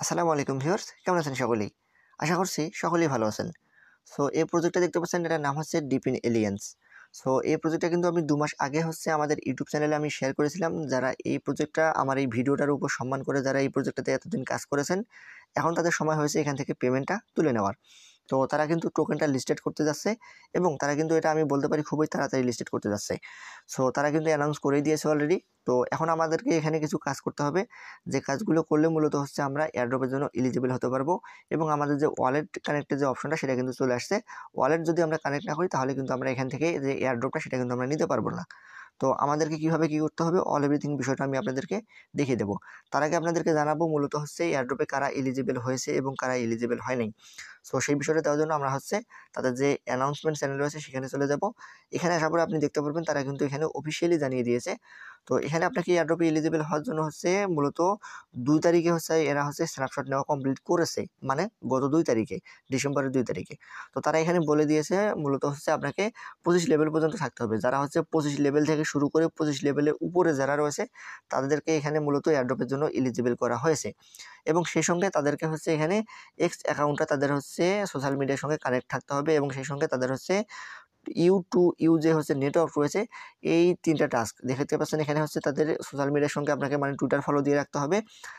আসসালামু আলাইকুম ভিউয়ার্স, কেমন আছেন সকলেই? আশা করছি সকলেই ভালো আছেন। সো এই প্রজেক্টটা দেখতে পাচ্ছেন, এটার নাম হচ্ছে ডিপ ইন এলিয়েন্স। সো এই প্রজেক্টটা কিন্তু আমি ২ মাস আগে আমাদের ইউটিউব চ্যানেলে আমি শেয়ার করেছিলাম। যারা এই প্রজেক্টটা আমার এই ভিডিওটার উপর সম্মান করে যারা এই প্রজেক্টটাতে এতদিন কাজ করেছেন, এখন তাদের সময় হয়েছে এখান থেকে পেমেন্টটা তুলে নেওয়ার। তো তারা কিন্তু টোকেনটা লিস্টেড করতে যাচ্ছে এবং তারা কিন্তু এটা আমি বলতে পারি খুবই তাড়াতাড়ি লিস্টেড করতে যাচ্ছে। সো তারা কিন্তু অ্যানাউন্স করেই দিয়েছে অলরেডি। তো এখন আমাদেরকে এখানে কিছু কাজ করতে হবে, যে কাজগুলো করলে মূলত আমরা এয়ারড্রপের জন্য এলিজিবল হতে পারবো এবং আমাদের যে ওয়ালেট কানেক্টের যে অপশনটা সেটা কিন্তু চলে আসছে। ওয়ালেট যদি আমরা কানেক্ট না করি তাহলে কিন্তু আমরা এখান থেকে যে এয়ারড্রপটা সেটা কিন্তু আমরা নিতে পারবো না। তো আমাদেরকে কিভাবে কি করতে হবে, অল এভরিথিং বিষয়টা আমি আপনাদেরকে দেখিয়ে দেবো। তার আগে আপনাদেরকে জানাবো মূলত এয়ারড্রপে কারা এলিজিবল হয়েছে এবং কারা এলিজিবল হয় নাই। সো সেই বিষয়টা দেওয়ার জন্য আমরা তাদের যে অ্যানাউন্সমেন্ট চ্যানেল রয়েছে সেখানে চলে যাব। এখানে আসার পরে আপনি দেখতে পারবেন তারা কিন্তু এখানে অফিসিয়ালি জানিয়ে দিয়েছে। তো এখানে আপনাকে এয়ারড্রপে এলিজিবল হওয়ার জন্য মূলত ২ তারিখে এরা স্ন্যাপশট নেওয়া কমপ্লিট করেছে। মানে গত ২ তারিখে, ডিসেম্বরের ২ তারিখে। তো তারা এখানে বলে দিয়েছে মূলত আপনাকে ২৫ লেভেল পর্যন্ত থাকতে হবে। যারা ২৫ লেভেল থেকে শুরু করে ২৫ লেভেলের উপরে যারা রয়েছে তাদেরকে এখানে মূলত এয়ারড্রপের জন্য এলিজিবল করা হয়েছে। এবং সেই সঙ্গে তাদেরকে এখানে এক্স অ্যাকাউন্টটা তাদের সোশ্যাল মিডিয়ার সঙ্গে কানেক্ট থাকতে হবে এবং সেই সঙ্গে তাদের ইউ টু ইউ যে নেটওয়ার্ক রয়েছে, এই ৩টা টাস্ক দেখতে পাচ্ছেন এখানে তাদের সোশ্যাল মিডিয়ার সঙ্গে আপনাকে মানে টুইটার ফলো দিয়ে রাখতে হবে।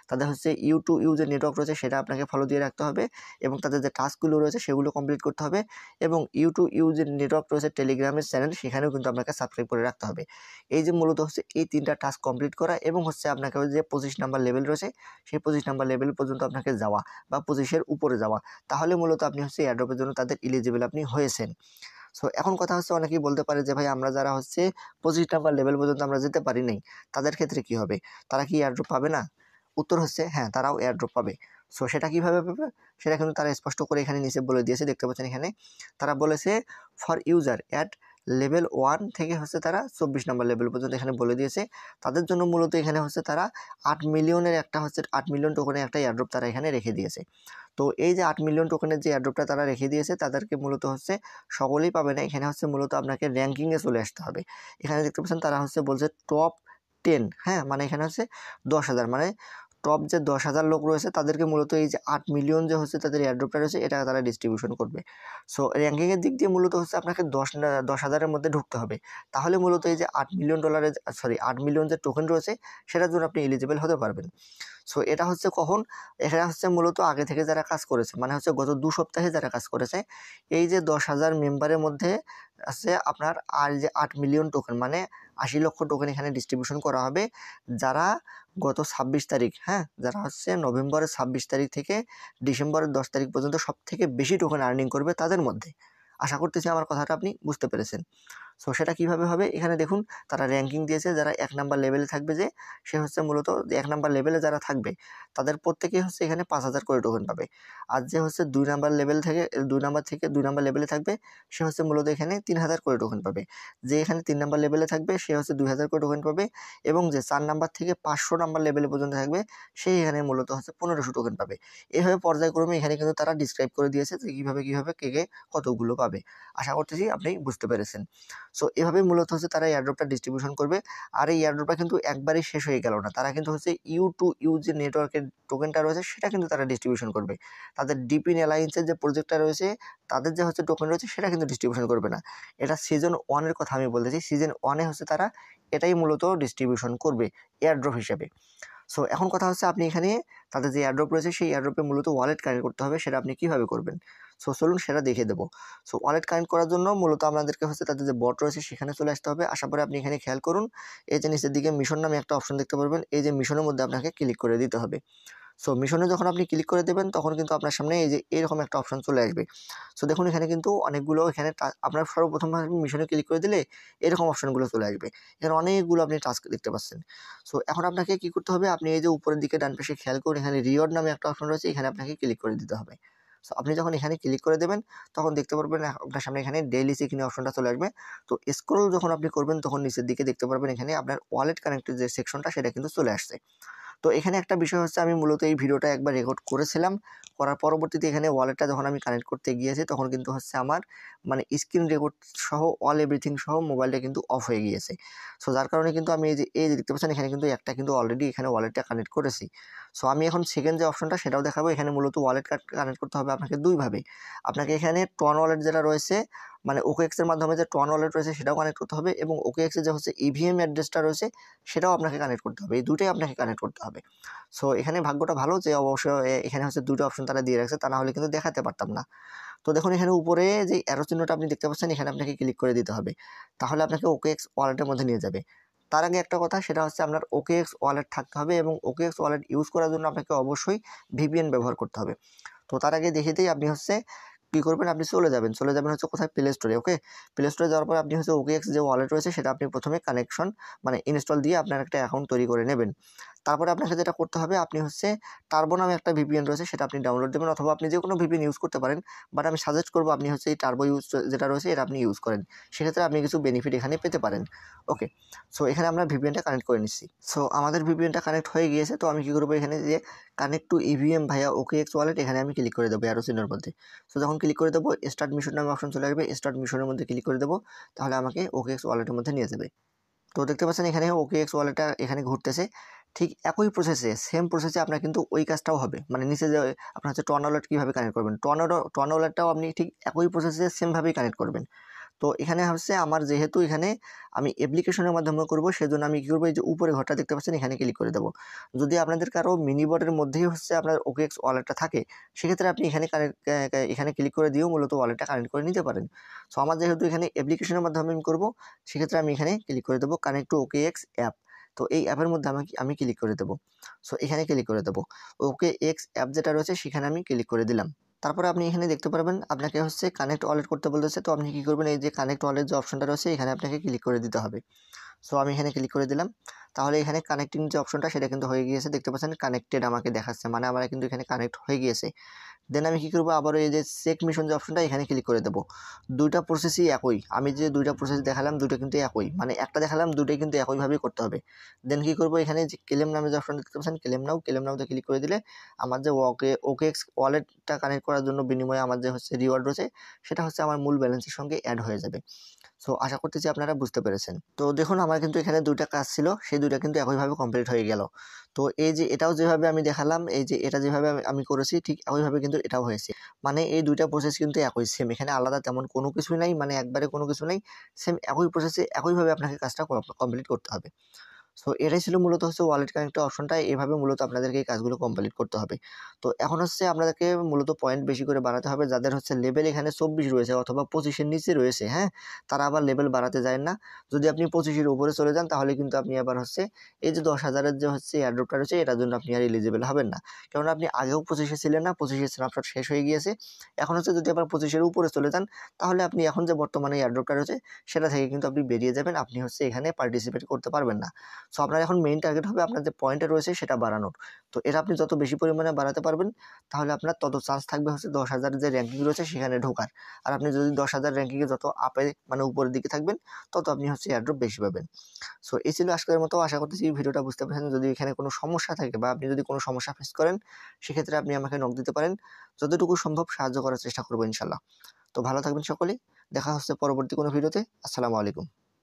তাদের ইউ টু ইউ যে নেটওয়ার্ক রয়েছে সেটা আপনাকে ফলো দিয়ে রাখতে হবে এবং তাদের যে টাস্কগুলো রয়েছে সেগুলো কমপ্লিট করতে হবে। এবং ইউ টু ইউ যে নেটওয়ার্ক রয়েছে টেলিগ্রামের চ্যানেল, সেখানেও কিন্তু আপনাকে সাবস্ক্রাইব করে রাখতে হবে। এই যে মূলত এই ৩টা টাস্ক কমপ্লিট করা এবং আপনাকে যে ২৫ নাম্বার লেভেল রয়েছে সেই ২৫ নাম্বার লেভেল পর্যন্ত আপনাকে যাওয়া বা ২৫-এর উপরে যাওয়া, তাহলে মূলত আপনি এয়ারড্রপের জন্য তাদের এলিজিবল আপনি হয়েছেন। সো এখন কথা অনেকেই বলতে পারে যে ভাই আমরা যারা ২৫ নাম্বার লেভেল পর্যন্ত আমরা যেতে পারি নাই, তাদের ক্ষেত্রে কি হবে? তারা কি এয়ারড্রপ পাবে না? উত্তর হ্যাঁ, তারাও এয়ারড্রপ পাবে। সো সেটা কিভাবে পাবে? সেটা কিন্তু তারা স্পষ্ট করে এখানে নিচে বলে দিয়েছে, দেখতে পাচ্ছেন এখানে। তারা বলেছে ফর ইউজার অ্যাট লেভেল 1 থেকে তারা ২৪ নাম্বার লেভেল পর্যন্ত এখানে বলে দিয়েছে। তাদের জন্য মূলত এখানে তারা ৮ মিলিয়নের একটা ৮ মিলিয়ন টোকেনের একটা এয়ারড্রপ তারা এখানে রেখে দিয়েছে। তো এই যে ৮ মিলিয়ন টোকেনের যে এয়ারড্রপটা তারা রেখে দিয়েছে, তাদেরকে মূলত সকলেই পাবে না। এখানে মূলত আপনাকে র্যাঙ্কিংয়ে চলে আসতে হবে। এখানে দেখতে পাচ্ছেন তারা বলছে টপ 10, হ্যাঁ? মানে এখানে ১০,০০০, মানে টপ যে ১০,০০০ লোক রয়েছে তাদেরকে মূলত এই যে ৮ মিলিয়ন যে তাদের এয়ারড্রপটা রয়েছে এটা তারা ডিস্ট্রিবিউশন করবে। সো র্যাঙ্কিংয়ের দিক দিয়ে মূলত আপনাকে ১০,০০০-এর মধ্যে ঢুকতে হবে। তাহলে মূলত এই যে $8 মিলিয়ন যে টোকেন রয়েছে সেটার জন্য আপনি এলিজিবল হতে পারবেন। সো এটা কখন? এখানে মূলত আগে থেকে যারা কাজ করেছে, মানে গত ২ সপ্তাহে যারা কাজ করেছে, এই যে ১০,০০০ মেম্বারের মধ্যে আপনার আর যে ৮ মিলিয়ন টোকেন, মানে ৮০ লক্ষ টোকেন এখানে ডিস্ট্রিবিউশন করা হবে। যারা গত ২৬ তারিখ, হ্যাঁ? যারা নভেম্বরের ২৬ তারিখ থেকে ডিসেম্বরের ১০ তারিখ পর্যন্ত সবথেকে বেশি টোকেন আর্নিং করবে তাদের মধ্যে। আশা করতেছি আমার কথাটা আপনি বুঝতে পেরেছেন। সো সেটা কিভাবে হবে? এখানে দেখুন তারা র্যাঙ্কিং দিয়েছে। যারা ১ নাম্বার লেভেলে থাকবে, যে সে মূলত ১ নাম্বার লেভেলে যারা থাকবে তাদের প্রত্যেকেই এখানে ৫,০০০ করে টোকেন পাবে। আর যে ২ নাম্বার লেভেল থেকে ২ নাম্বার লেভেলে থাকবে সে মূলত এখানে ৩,০০০ করে টোকেন পাবে। যে এখানে ৩ নাম্বার লেভেলে থাকবে সে ২,০০০ করে টোকেন পাবে এবং যে ৪ নাম্বার থেকে ৫০০ নাম্বার লেভেলে পর্যন্ত থাকবে সে এখানে মূলত ১৫০০ টোকেন পাবে। এভাবে পর্যায়ক্রমে এখানে কিন্তু তারা ডিসক্রাইব করে দিয়েছে যে কিভাবে কে কতগুলো পাবে। আশা করতেছি আপনি বুঝতে পেরেছেন। সো এভাবে মূলত তারা এয়ারড্রপটা ডিস্ট্রিবিউশন করবে। আর এই এয়ারড্রপটা কিন্তু একবারেই শেষ হয়ে গেল না। তারা কিন্তু ইউ টু ইউ যে নেটওয়ার্কের টোকেনটা রয়েছে সেটা কিন্তু তারা ডিস্ট্রিবিউশন করবে। তাদের ডিপ ইন অ্যালায়েন্সের যে প্রজেক্টটা রয়েছে তাদের যে টোকেন রয়েছে সেটা কিন্তু ডিস্ট্রিবিউশন করবে না। এটা সিজন 1 এর কথা আমি বলতেছি। সিজন 1 এ তারা এটাই মূলত ডিস্ট্রিবিউশন করবে এয়ারড্রপ হিসেবে। সো এখন কথা আপনি এখানে তাদের যে এয়ারড্রপ রয়েছে সেই এয়ারড্রপে মূলত ওয়ালেট কানেক্ট করতে হবে। সেটা আপনি কিভাবে করবেন? সো চলুন সেটা দেখিয়ে দেবো। সো ওয়ালেট কানেক্ট করার জন্য মূলত আপনাদেরকে তাদের যে বট রয়েছে সেখানে চলে আসতে হবে। আসার পরে আপনি এখানে খেয়াল করুন, এই যে নিচের দিকে মিশন নামে একটা অপশন দেখতে পারবেন। এই যে মিশনের মধ্যে আপনাকে ক্লিক করে দিতে হবে। সো মিশনে যখন আপনি ক্লিক করে দেবেন তখন কিন্তু আপনার সামনে এই যে এরকম একটা অপশন চলে আসবে। সো দেখুন এখানে কিন্তু অনেকগুলো এখানে আপনার সর্বপ্রথমবার মিশনে ক্লিক করে দিলে এরকম অপশনগুলো চলে আসবে। এখানে অনেকগুলো আপনি টাস্ক দেখতে পাচ্ছেন। সো এখন আপনাকে কি করতে হবে? আপনি এই যে উপরের দিকে ডান পাশে খেয়াল করুন, এখানে রিওয়ার্ড নামে একটা অপশন রয়েছে, এখানে আপনাকে ক্লিক করে দিতে হবে। সো আপনি যখন এখানে ক্লিক করে দেবেন তখন দেখতে পারবেন আপনার সামনে এখানে ডেইলি চেকিং অপশনটা চলে আসবে। তো স্ক্রল যখন আপনি করবেন তখন নিচের দিকে দেখতে পারবেন এখানে আপনার ওয়ালেট কানেক্টেড যে সেকশনটা সেটা কিন্তু চলে আসছে। তো এখানে একটা বিষয় হচ্ছে আমি মূলত এই ভিডিওটা একবার রেকর্ড করেছিলাম, করার পরবর্তীতে এখানে ওয়ালেটটা যখন আমি কানেক্ট করতে গিয়েছি তখন কিন্তু হচ্ছে আমার মানে স্ক্রিন রেকর্ড সহ অল এভরিথিং সহ মোবাইলটা কিন্তু অফ হয়ে গিয়েছে। সো যার কারণে কিন্তু আমি এই যে দেখতে পাচ্ছেন এখানে কিন্তু একটা কিন্তু অলরেডি এখানে ওয়ালেটটা কানেক্ট করেছি। সো আমি এখন সেকেন্ড যে অপশনটা সেটাও দেখাবো। এখানে মূলত ওয়ালেট কানেক্ট করতে হবে আপনাকে দুইভাবে। আপনাকে এখানে টন ওয়ালেট যেটা রয়েছে মানে OKX এর মাধ্যমে যে টন ওয়ালেট রয়েছে সেটাও কানেক্ট করতে হবে, এবং OKX এর যে হচ্ছে EVM অ্যাড্রেসটা রয়েছে সেটাও আপনাকে কানেক্ট করতে হবে। এই দুটোই আপনাকে কানেক্ট করতে হবে। সো এখানে ভাগ্যটা ভালো যে অবশ্য এখানে হচ্ছে দুটো অপশন তারা দিয়ে রাখছে, তা না হলে কিন্তু দেখাতে পারতাম না। তো দেখুন এখানে উপরে যে অ্যারো চিহ্নটা আপনি দেখতে পাচ্ছেন এখানে আপনাকে ক্লিক করে দিতে হবে, তাহলে আপনাকে OKX ওয়ালেটের মধ্যে নিয়ে যাবে। তার আগে একটা কথা, সেটা হচ্ছে আপনার OKX ওয়ালেট থাকতে হবে, এবং OKX ওয়ালেট ইউজ করার জন্য আপনাকে অবশ্যই VPN ব্যবহার করতে হবে। তো তার আগে দেখিয়ে দিই, আপনি হচ্ছে কী করবেন, আপনি চলে যাবেন হচ্ছে কোথায়, প্লে স্টোরে। ওকে, প্লে স্টোরে যাওয়ার পর আপনি হচ্ছে OKX যে ওয়ালেট রয়েছে সেটা আপনি প্রথমে কানেকশন মানে ইনস্টল দিয়ে আপনার একটা অ্যাকাউন্ট তৈরি করে নেবেন। তারপরে আপনাকে যেটা করতে হবে, আপনি হচ্ছে টার্বো নামে একটা VPN রয়েছে সেটা আপনি ডাউনলোড দেবেন, অথবা আপনি যে কোনো VPN ইউজ করতে পারেন, বাট আমি সাজেস্ট করবো আপনি হচ্ছে এই টার্বো যেটা রয়েছে এটা আপনি ইউজ করেন, সেক্ষেত্রে আপনি কিছু বেনিফিট এখানে পেতে পারেন। ওকে, সো এখানে আমরা VPNটা কানেক্ট করে নিচ্ছি। সো আমাদের VPNটা কানেক্ট হয়ে গিয়েছে। তো আমি কী করবো, এখানে যে কানেক্ট টু EVM ভাইয়া OKX ওয়ালেট এখানে আমি ক্লিক করে দেবো অ্যারো চিহ্নের মধ্যে। সো যখন ক্লিক করে দেবো স্টার্ট মিশন নামে অপশন চলে আসবে, স্টার্ট মিশনের মধ্যে ক্লিক করে দেবো, তাহলে আমাকে OKX ওয়ালেটের মধ্যে নিয়ে যাবে। তো দেখতে পাচ্ছেন এখানে OKX ওয়ালেটটা এখানে ঘুরতেছে। ঠিক একই প্রসেসে সেম প্রসেসে আপনার কিন্তু ওই কাজটাও হবে, মানে নিচে যে আপনার হচ্ছে টন ওয়ালেট কীভাবে কানেক্ট করবেন, টন ওয়ালেটটাও আপনি ঠিক একই প্রসেসে সেমভাবেই কানেক্ট করবেন। তো এখানে হচ্ছে আমার যেহেতু এখানে আমি অ্যাপ্লিকেশনের মাধ্যমে করব, সেজন্য আমি কী করবো, এই যে উপরে ঘরটা দেখতে পাচ্ছেন এখানে ক্লিক করে দেবো। যদি আপনাদের কারো মিনি বটের মধ্যেই হচ্ছে আপনার OKX ওয়ালেটটা থাকে, সেক্ষেত্রে আপনি এখানে ক্লিক করে দিয়েও মূলত ওয়ালেটটা কানেক্ট করে নিতে পারেন। সো আমার যেহেতু এখানে অ্যাপ্লিকেশনের মাধ্যমে আমি করবো, সেক্ষেত্রে আমি এখানে ক্লিক করে দেবো কানেক্ট টু OKX অ্যাপ। তো এই অ্যাপের মধ্যে আমি ক্লিক করে দেবো। সো এখানে ক্লিক করে দেবো, OKX অ্যাপ যেটা রয়েছে সেখানে আমি ক্লিক করে দিলাম। তারপরে আপনি এখানে দেখতে পারবেন আপনাকে হচ্ছে কানেক্ট ওয়ালেট করতে বলতেছে। তো আপনি কী করবেন, এই যে কানেক্ট ওয়ালেট যে অপশনটা রয়েছে এখানে আপনাকে ক্লিক করে দিতে হবে। সো আমি এখানে ক্লিক করে দিলাম, তাহলে এখানে কানেক্টিং যে অপশনটা সেটা কিন্তু হয়ে গিয়েছে, দেখতে পাচ্ছেন কানেক্টেড আমাকে দেখাচ্ছে, মানে আমার কিন্তু এখানে কানেক্ট হয়ে গিয়েছে। দেন আমি কী করবো, আবারও এই যে চেক মিশন যে অপশনটা এখানে ক্লিক করে দেবো। দুইটা প্রসেসই একই, আমি যে দুইটা প্রসেস দেখালাম দুটো কিন্তু একই, মানে একটা দেখালাম দুটোই কিন্তু একইভাবেই করতে হবে। দেন কী করবো, এখানে যে ক্লেম নামে যে অপশনটা দেখতে পাচ্ছেন ক্লেম নাওতে ক্লিক করে দিলে আমার যে OKX ওয়ালেটটা কানেক্ট করার জন্য বিনিময়ে আমার যে হচ্ছে রিওয়ার্ড রয়েছে সেটা হচ্ছে আমার মূল ব্যালেন্সের সঙ্গে অ্যাড হয়ে যাবে। সো আশা করতেছি আপনারা বুঝতে পেরেছেন। তো দেখুন আমার কিন্তু এখানে দুইটা কাজ ছিল, সেই দুইটা কিন্তু একইভাবে কমপ্লিট হয়ে গেল। তো এই যে এটাও যেভাবে আমি দেখালাম, এই যে এটা যেভাবে আমি করেছি ঠিক একইভাবে কিন্তু এটাও হয়েছে। মানে এই দুইটা প্রসেস কিন্তু একই, সেম, এখানে আলাদা তেমন কোনো কিছুই নাই, মানে একবারে কোনো কিছু নেই, সেম একই প্রসেসে একইভাবে আপনাকে কাজটা কমপ্লিট করতে হবে। সো এটাই ছিল মূলত হচ্ছে ওয়ালেট কানেক্টের অপশনটা, এভাবে মূলত আপনাদেরকে এই কাজগুলো কমপ্লিট করতে হবে। তো এখন হচ্ছে আপনাদেরকে মূলত পয়েন্ট বেশি করে বাড়াতে হবে, যাদের হচ্ছে লেভেল এখানে 24 রয়েছে অথবা 25-এর নিচে রয়েছে, হ্যাঁ, তারা আবার লেভেল বাড়াতে যায় না। যদি আপনি 25-এর উপরে চলে যান তাহলে কিন্তু আপনি আবার হচ্ছে এই যে 10,000-এর যে হচ্ছে এয়ারড্রপটা রয়েছে এটার জন্য আপনি আর এলিজিবল হবেন না, কারণ আপনি আগেও 25-এ ছিলেন না, 25-এর স্ন্যাপশট শেষ হয়ে গিয়েছে। এখন হচ্ছে যদি আবার 25-এর উপরে চলে যান তাহলে আপনি এখন যে বর্তমানে এয়ারড্রপটা রয়েছে সেটা থেকে কিন্তু আপনি বেরিয়ে যাবেন, আপনি হচ্ছে এখানে পার্টিসিপেট করতে পারবেন না। সো আপনার এখন মেইন টার্গেট হবে আপনার যে পয়েন্টটা রয়েছে সেটা বাড়ানোর। তো এটা আপনি যত বেশি পরিমাণে বাড়াতে পারবেন তাহলে আপনার তত চান্স থাকবে হচ্ছে 10,000 যে র্যাঙ্কিং রয়েছে সেখানে ঢোকার। আর আপনি যদি 10,000 র্যাঙ্কিংয়ে যত আপে মানে উপরের দিকে থাকবেন তত আপনি হচ্ছে এয়ারড্রপ বেশি পাবেন। সো এই ছিল আজকের মতো, আশা করতেছি ভিডিওটা বুঝতে পেরেছেন। যদি এখানে কোনো সমস্যা থাকে বা আপনি যদি কোনো সমস্যা ফেস করেন সেক্ষেত্রে আপনি আমাকে নক দিতে পারেন, যতটুকু সম্ভব সাহায্য করার চেষ্টা করবো ইনশাল্লাহ। তো ভালো থাকবেন সকলেই, দেখা হচ্ছে পরবর্তী কোনো ভিডিওতে। আসসালামু আলাইকুম।